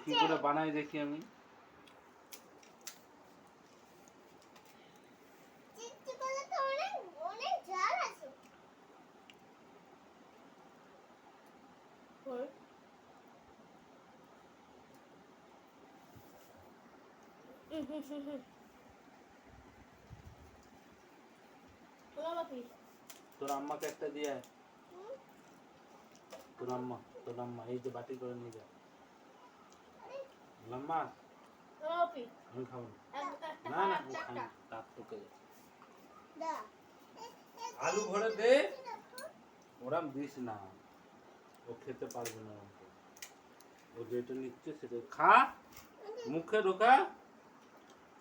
কি করে বানাই দেখি আমি। তোর আম্মাকে একটা দিয়ে আয়। তোর আম্মা এই যে বাটি করে নিয়ে যা। আম্মা আমি খাবো না, না না খাই না, দাঁত টুকে যায়। আলু ভরে দে, ওরাম দিস না, ও খেতে পারবে না। ও যেটা নিচ্ছে সেটা খা, মুখে ঢোকা,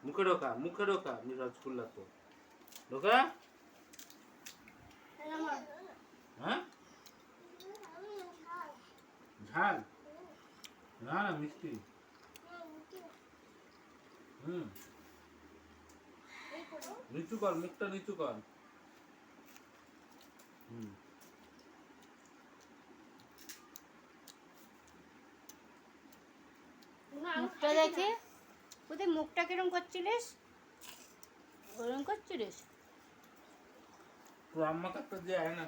মুখে ঢোকা, মুখে ঢোকা, রসগোল্লা তো ঢোকা। হ্যাঁ ঝাল না, না মিষ্টি। হুম নিচু কর, মুখটা নিচু কর। হুম মুখটা দেখে কোথায় মুখটা কিরম করছিলিস, ওরম করছিলিস। তোর আম্মাকে একটা দিয়ে আয় না।